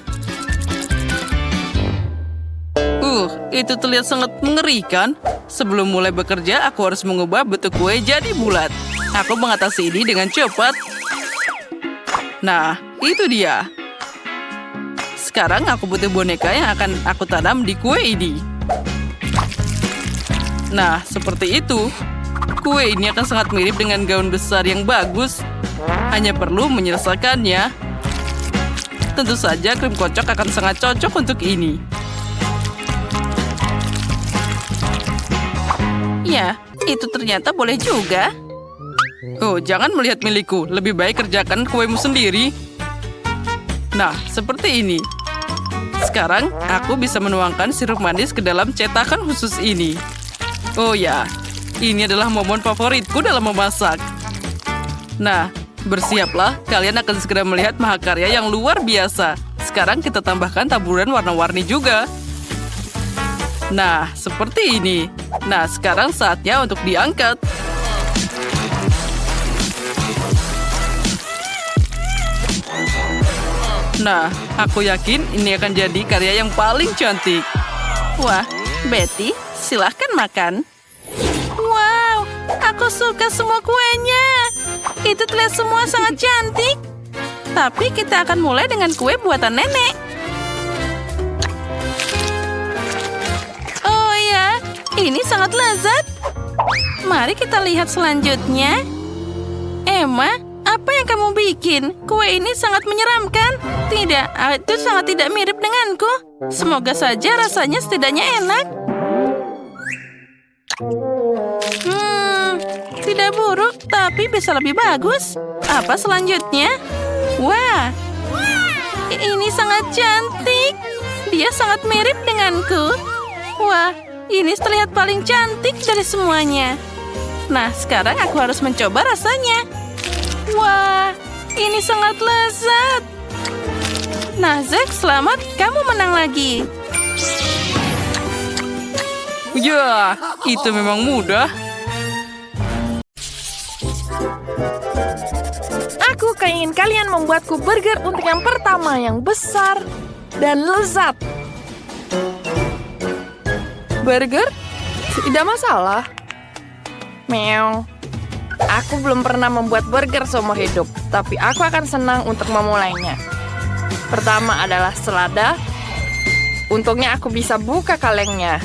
Itu terlihat sangat mengerikan. Sebelum mulai bekerja, aku harus mengubah bentuk kue jadi bulat. Aku mengatasi ini dengan cepat. Nah, itu dia. Sekarang aku butuh boneka yang akan aku tanam di kue ini. Nah, seperti itu. Kue ini akan sangat mirip dengan gaun besar yang bagus. Hanya perlu menyelesaikannya. Tentu saja krim kocok akan sangat cocok untuk ini. Ya, itu ternyata boleh juga. Oh, jangan melihat milikku. Lebih baik kerjakan kuemu sendiri. Nah, seperti ini. Sekarang, aku bisa menuangkan sirup manis ke dalam cetakan khusus ini. Oh ya, ini adalah momen favoritku dalam memasak. Nah, bersiaplah. Kalian akan segera melihat mahakarya yang luar biasa. Sekarang kita tambahkan taburan warna-warni juga. Nah, seperti ini. Nah, sekarang saatnya untuk diangkat. Nah, aku yakin ini akan jadi karya yang paling cantik. Wah, Betty, silahkan makan. Wow, aku suka semua kuenya. Itu terlihat semua sangat cantik. Tapi kita akan mulai dengan kue buatan nenek. Oh ya, ini sangat lezat. Mari kita lihat selanjutnya. Emma, apa yang kamu bikin? Kue ini sangat menyeramkan. Tidak, itu sangat tidak mirip denganku. Semoga saja rasanya setidaknya enak. Tidak buruk, tapi bisa lebih bagus. Apa selanjutnya? Wah, ini sangat cantik. Dia sangat mirip denganku. Wah, ini terlihat paling cantik dari semuanya. Nah, sekarang aku harus mencoba rasanya. Wah, ini sangat lezat. Nah, Zack, selamat. Kamu menang lagi. Ya, itu memang mudah. Aku ingin kalian membuatku burger untuk yang pertama yang besar dan lezat. Burger? Tidak masalah. Meow. Aku belum pernah membuat burger seumur hidup, tapi aku akan senang untuk memulainya. Pertama adalah selada. Untungnya aku bisa buka kalengnya.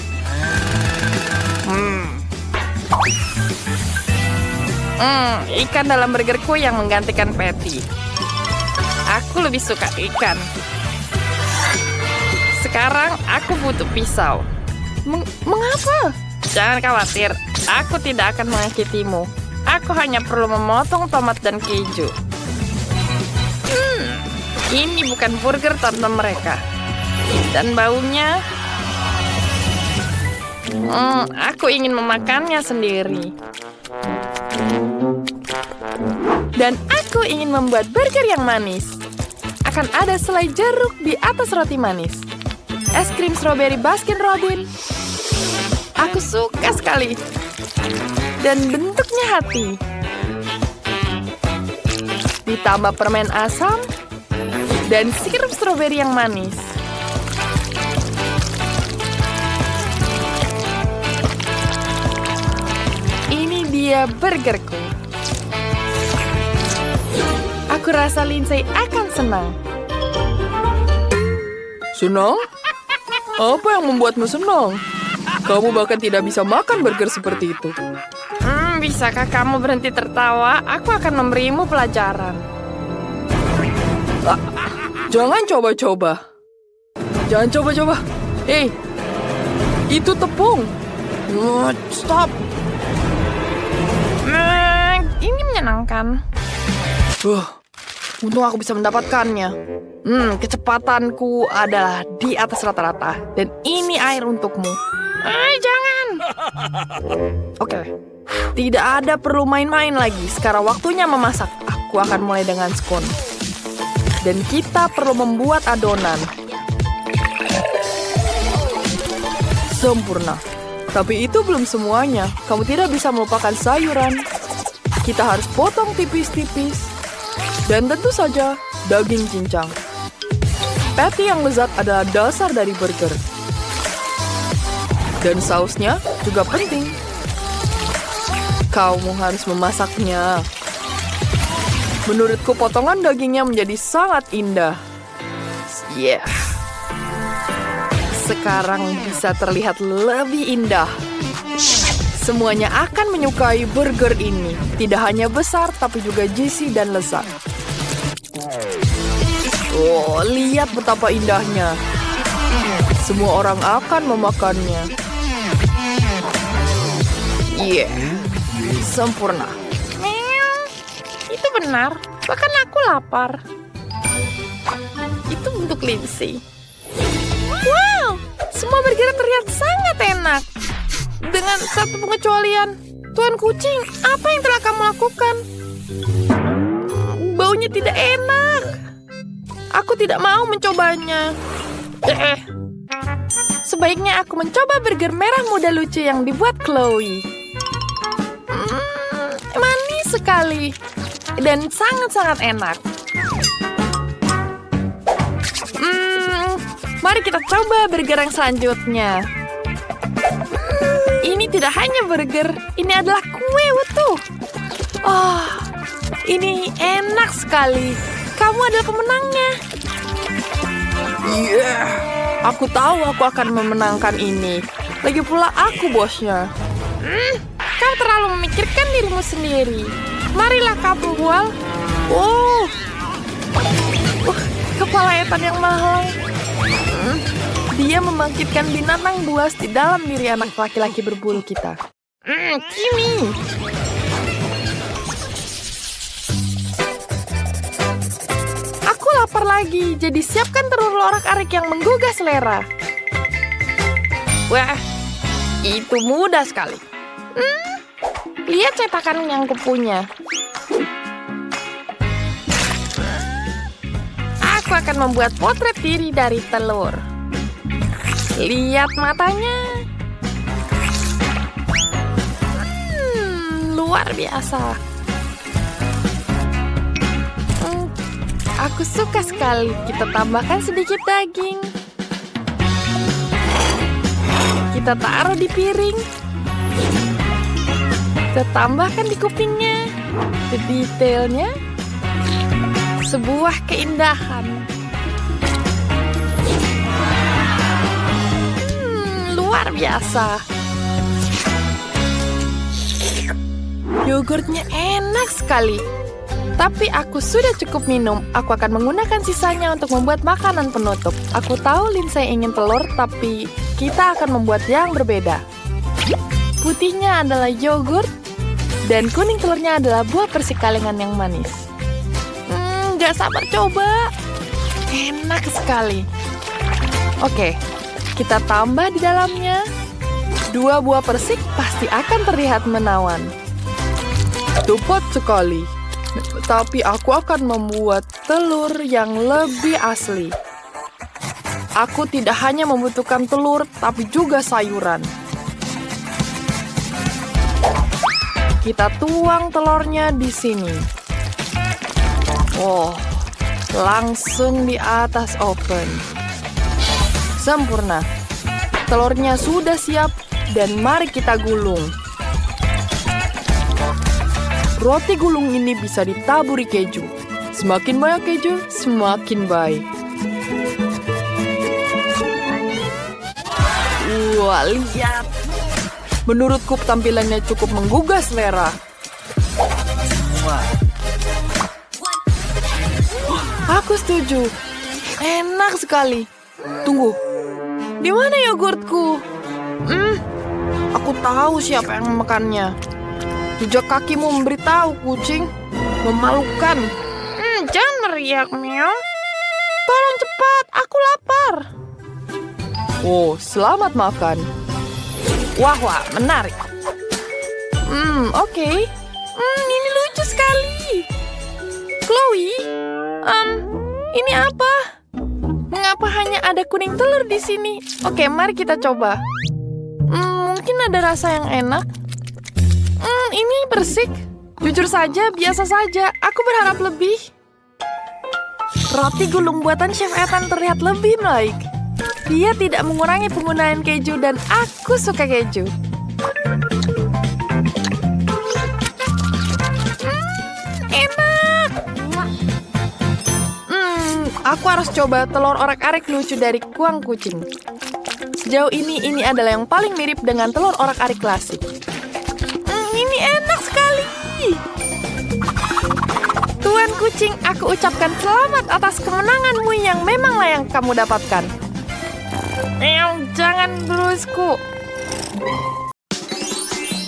Ikan dalam burgerku yang menggantikan patty. Aku lebih suka ikan. Sekarang aku butuh pisau. Mengapa? Jangan khawatir, aku tidak akan menyakitimu. Aku hanya perlu memotong tomat dan keju. Ini bukan burger tante mereka. Dan baunya... aku ingin memakannya sendiri. Dan aku ingin membuat burger yang manis. Akan ada selai jeruk di atas roti manis. Es krim strawberry Baskin Robbins. Aku suka sekali. Dan bentuknya hati. Ditambah permen asam dan sirup stroberi yang manis. Ini dia burgerku. Aku rasa Lindsay akan senang. Senang? Apa yang membuatmu senang? Kamu bahkan tidak bisa makan burger seperti itu. Bisakah kamu berhenti tertawa? Aku akan memberimu pelajaran. Jangan coba-coba. Jangan coba-coba. Hei, itu tepung. Stop. Ini menyenangkan. Untung aku bisa mendapatkannya. Kecepatanku adalah di atas rata-rata. Dan ini air untukmu. Jangan. Oke. Tidak ada perlu main-main lagi. Sekarang waktunya memasak. Aku akan mulai dengan scone. Dan kita perlu membuat adonan. Sempurna. Tapi itu belum semuanya. Kamu tidak bisa melupakan sayuran. Kita harus potong tipis-tipis. Dan tentu saja daging cincang. Patty yang lezat adalah dasar dari burger. Dan sausnya juga penting. Kamu harus memasaknya. Menurutku potongan dagingnya menjadi sangat indah. Yeah. Sekarang bisa terlihat lebih indah. Semuanya akan menyukai burger ini. Tidak hanya besar, tapi juga juicy dan lezat. Oh, lihat betapa indahnya. Semua orang akan memakannya. Yeah, sempurna. Itu benar, bahkan aku lapar. Itu untuk Lindsay. Wow, semua burger terlihat sangat enak. Dengan satu pengecualian, Tuan Kucing, apa yang telah kamu lakukan? Baunya tidak enak. Aku tidak mau mencobanya. Sebaiknya aku mencoba burger merah muda lucu yang dibuat Chloe. Manis sekali dan sangat-sangat enak. Mari kita coba burger yang selanjutnya. Ini tidak hanya burger, ini adalah kue utuh. Oh, ini enak sekali. Kamu adalah pemenangnya. Yeah, aku tahu aku akan memenangkan ini. Lagi pula aku bosnya. Kau terlalu memikirkan dirimu sendiri. Marilah kamu bual. Oh, kepala etan yang mahal. Dia membangkitkan binatang buas di dalam diri anak laki-laki berbulu kita. Kimi. Aku lapar lagi, jadi siapkan telur lorak-arik yang menggugah selera. Wah, itu mudah sekali. Lihat cetakan yang kupunya. Aku akan membuat potret diri dari telur. Lihat matanya. Luar biasa. Aku suka sekali. Kita tambahkan sedikit daging. Kita taruh di piring. Kita tambahkan di kupingnya. Detailnya. Sebuah keindahan. Luar biasa. Yogurtnya enak sekali. Tapi aku sudah cukup minum. Aku akan menggunakan sisanya untuk membuat makanan penutup. Aku tahu Lindsay ingin telur, tapi kita akan membuat yang berbeda. Putihnya adalah yogurt, dan kuning telurnya adalah buah persikalengan yang manis. Gak sabar coba. Enak sekali. Oke, kita tambah di dalamnya. 2 buah persik pasti akan terlihat menawan. Tepat sekali. Tapi aku akan membuat telur yang lebih asli. Aku tidak hanya membutuhkan telur, tapi juga sayuran. Kita tuang telurnya di sini. Oh, langsung di atas oven. Sempurna. Telurnya sudah siap dan mari kita gulung. Roti gulung ini bisa ditaburi keju. Semakin banyak keju, semakin baik. Wah, lihat. Menurutku tampilannya cukup menggugah selera. Aku setuju. Enak sekali. Tunggu. Di mana yogurtku? Aku tahu siapa yang memakannya. Jejak kakimu memberitahu, kucing. Memalukan. Jangan meriak, meow. Tolong cepat, aku lapar. Oh, selamat makan. Wah, menarik. Oke. Ini lucu sekali. Chloe, ini apa? Mengapa hanya ada kuning telur di sini? Oke, mari kita coba. Mungkin ada rasa yang enak. Ini bersik. Jujur saja, biasa saja. Aku berharap lebih. Roti gulung buatan Chef Ethan terlihat lebih baik. Dia tidak mengurangi penggunaan keju dan aku suka keju. Enak. Aku harus coba telur orak-arik lucu dari kuang kucing. Sejauh ini adalah yang paling mirip dengan telur orak-arik klasik. Ini enak sekali. Tuan kucing, aku ucapkan selamat atas kemenanganmu yang memanglah yang kamu dapatkan. Jangan berusku.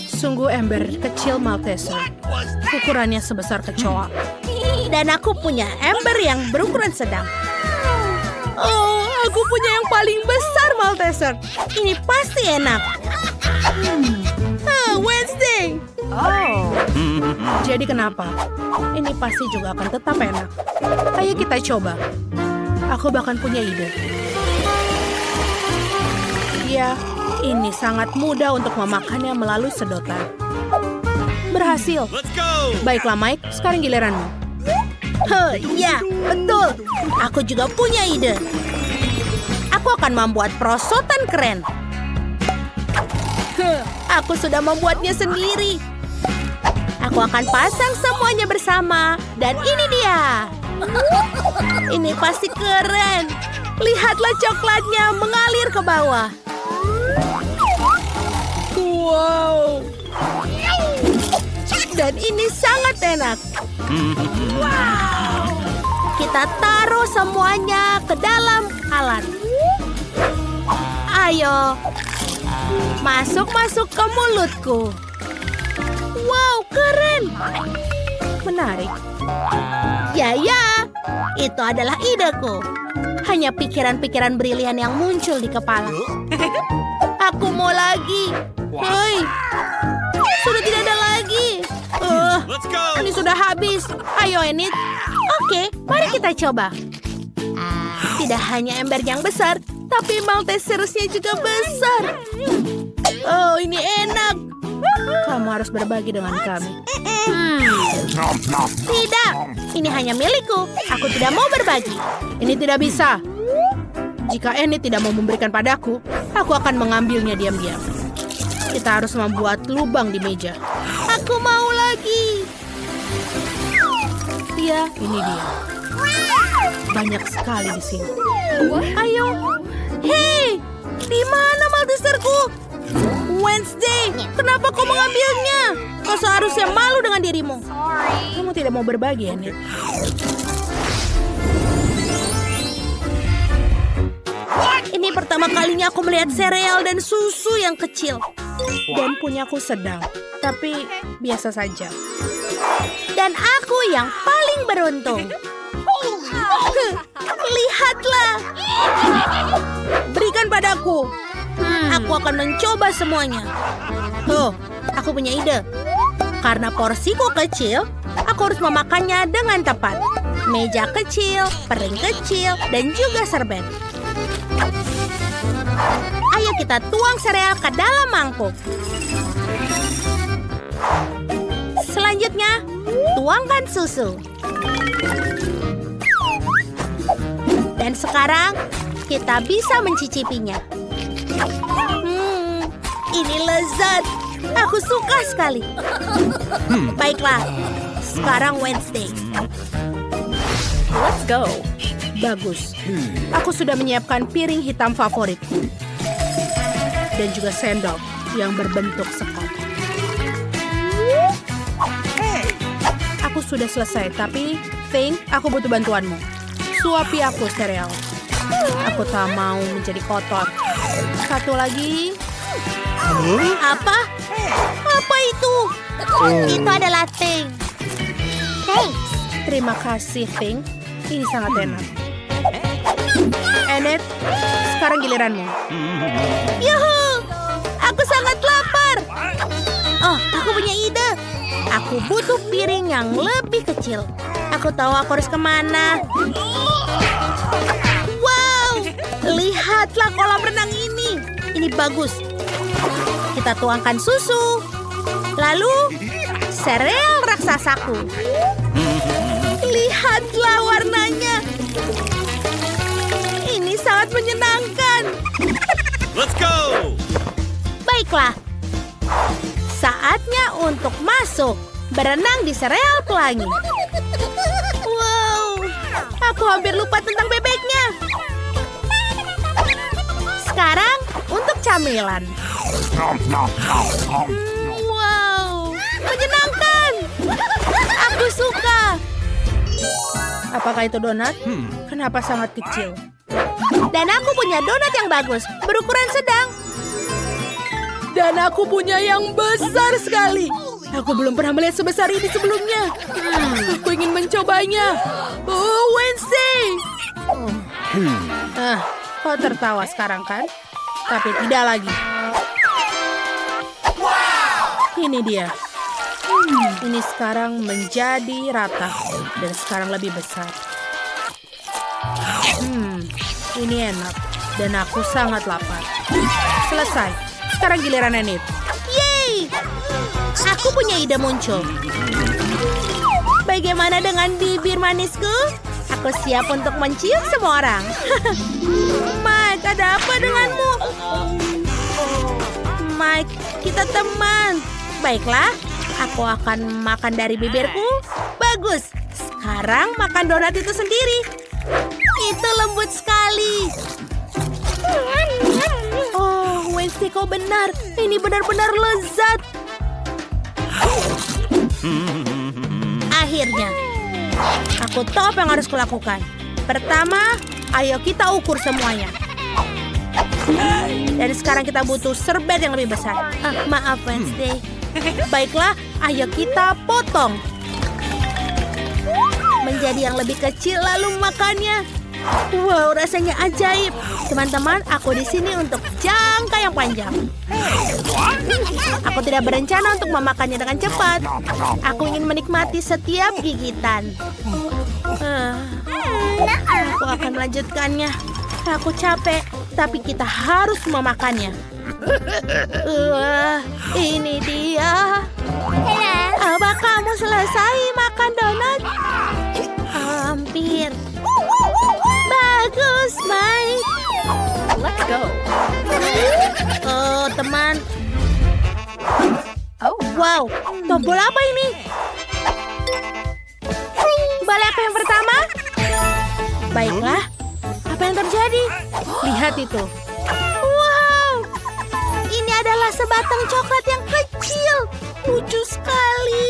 Sungguh ember kecil Malteser. Ukurannya sebesar kecoa. Dan aku punya ember yang berukuran sedang. Oh, aku punya yang paling besar Malteser. Ini pasti enak. Wednesday. Oh, Jadi kenapa? Ini pasti juga akan tetap enak. Ayo kita coba. Aku bahkan punya ide. Ya, ini sangat mudah untuk memakannya melalui sedotan. Berhasil. Baiklah Mike, sekarang giliranmu. Ya, betul. Aku juga punya ide. Aku akan membuat perosotan keren. Aku sudah membuatnya sendiri. Aku akan pasang semuanya bersama. Dan ini dia. Ini pasti keren. Lihatlah coklatnya mengalir ke bawah. Wow. Dan ini sangat enak. Wow. Kita taruh semuanya ke dalam alat. Ayo. Masuk-masuk ke mulutku. Wow, keren. Menarik. Ya, itu adalah ideku. Hanya pikiran-pikiran brilian yang muncul di kepala. Aku mau lagi. Hei, sudah tidak ada lagi. Ini sudah habis. Ayo, Enid. Oke, mari kita coba. Tidak hanya ember yang besar, tapi Malteserusnya juga besar. Oh, ini enak. Kamu harus berbagi dengan kami. Tidak, ini hanya milikku. Aku tidak mau berbagi. Ini tidak bisa. Jika Annie tidak mau memberikan padaku, aku akan mengambilnya diam-diam. Kita harus membuat lubang di meja. Aku mau lagi. Ya, ini dia. Banyak sekali di sini. Ayo. Hei, di mana Malteserku? Wednesday, kenapa kau mengambilnya? Kau seharusnya malu dengan dirimu. Kamu tidak mau berbagi, Annie. Ini pertama kalinya aku melihat sereal dan susu yang kecil. Dan punyaku sedang, tapi biasa saja. Dan aku yang paling beruntung. Lihatlah. Berikan padaku. Aku akan mencoba semuanya. Oh, aku punya ide. Karena porsiku kecil, aku harus memakannya dengan tepat. Meja kecil, piring kecil, dan juga serbet. Ayo kita tuang sereal ke dalam mangkuk. Selanjutnya, tuangkan susu. Dan sekarang, kita bisa mencicipinya. Ini lezat. Aku suka sekali. Baiklah, sekarang Wednesday. let's go. Bagus. Aku sudah menyiapkan piring hitam favoritku. Dan juga sendok yang berbentuk sekop. Aku sudah selesai, tapi Think, aku butuh bantuanmu. Suapi aku sereal. Aku tak mau menjadi kotor. Satu lagi. Apa? Apa itu? Itu adalah Think. Thanks. Terima kasih, Think. Ini sangat enak. Enid, sekarang giliranmu. Yuhu! Aku sangat lapar. Oh, aku punya ide. Aku butuh piring yang lebih kecil. Aku tahu aku harus kemana. Wow! Lihatlah kolam renang ini. Ini bagus. Kita tuangkan susu. Lalu, sereal raksasaku. Lihatlah warnanya. Ini sangat menyenangkan. Let's go! Baiklah. Saatnya untuk masuk. Berenang di sereal pelangi. Wow, aku hampir lupa tentang bebeknya. Sekarang untuk camilan. Wow, menyenangkan. Aku suka. Apakah itu donat? Kenapa sangat kecil? Dan aku punya donat yang bagus, berukuran sedang. Dan aku punya yang besar sekali. Aku belum pernah melihat sebesar ini sebelumnya. Aku ingin mencobanya. Oh, Wednesday. Kau tertawa sekarang kan? Tapi tidak lagi. Ini dia. Ini sekarang menjadi rata. Dan sekarang lebih besar. Ini enak. Dan aku sangat lapar. Selesai. Sekarang giliran Enid. Yeay! Aku punya ide muncul. Bagaimana dengan bibir manisku? Aku siap untuk mencium semua orang. Mike, ada apa denganmu? Mike, kita teman. Baiklah, aku akan makan dari bibirku. Bagus. Sekarang makan donat itu sendiri. Itu lembut sekali. Oh, Wednesday, kau benar. Ini benar-benar lezat. Akhirnya, aku tahu apa yang harus kulakukan. Pertama, ayo kita ukur semuanya. Dan sekarang kita butuh serbet yang lebih besar. Maaf, Wednesday. Baiklah, ayo kita potong. Menjadi yang lebih kecil lalu makannya. Wow, rasanya ajaib. Teman-teman, aku di sini untuk jangka yang panjang. Aku tidak berencana untuk memakannya dengan cepat. Aku ingin menikmati setiap gigitan. Aku akan melanjutkannya. Aku capek, tapi kita harus memakannya. Ini dia. Apa kamu selesai makan donat? Hampir. Bagus, Mike. Let's go. Oh, teman. Wow, tombol apa ini? Balik apa yang pertama? Baiklah, apa yang terjadi? Lihat itu. Wow, ini adalah sebatang coklat yang kecil. Lucu sekali.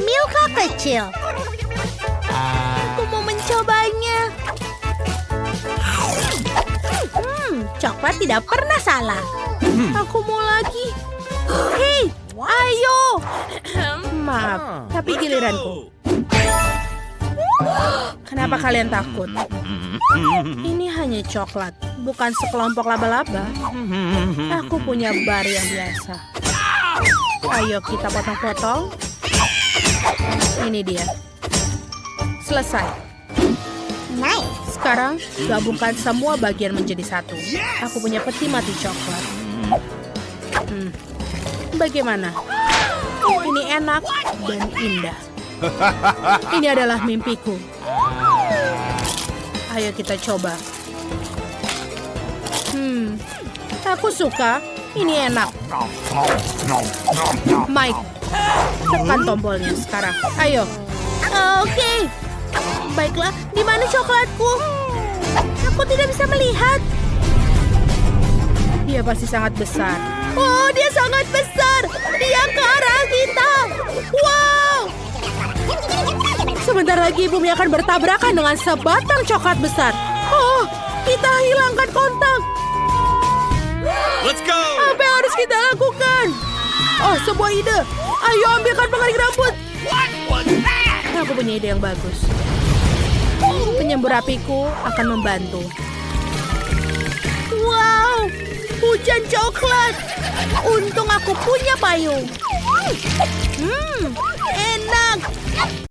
Milka kecil. Aku mau mencobanya. Coklat tidak pernah salah. Aku mau lagi. Hei, ayo. Maaf, tapi giliranku. Kenapa kalian takut? Ini hanya coklat, bukan sekelompok laba-laba. Aku punya bar yang biasa. Ayo kita potong-potong. Ini dia. Selesai. Sekarang gabungkan semua bagian menjadi satu. Aku punya peti mati coklat. Bagaimana? Ini enak dan indah. Ini adalah mimpiku. Ayo kita coba. Aku suka. Ini enak. Mike, tekan tombolnya sekarang. Ayo. Oke. Baiklah, di mana coklatku? Aku tidak bisa melihat. Dia pasti sangat besar. Oh, dia sangat besar. Dia ke arah kita. Wow. Sebentar lagi bumi akan bertabrakan dengan sebatang coklat besar. Oh, kita hilangkan kontak. Let's go! Apa yang harus kita lakukan? Oh, sebuah ide. Ayo ambilkan pengering rambut. Aku punya ide yang bagus. Penyembur apiku akan membantu. Wow, hujan coklat. Untung aku punya payung. Enak.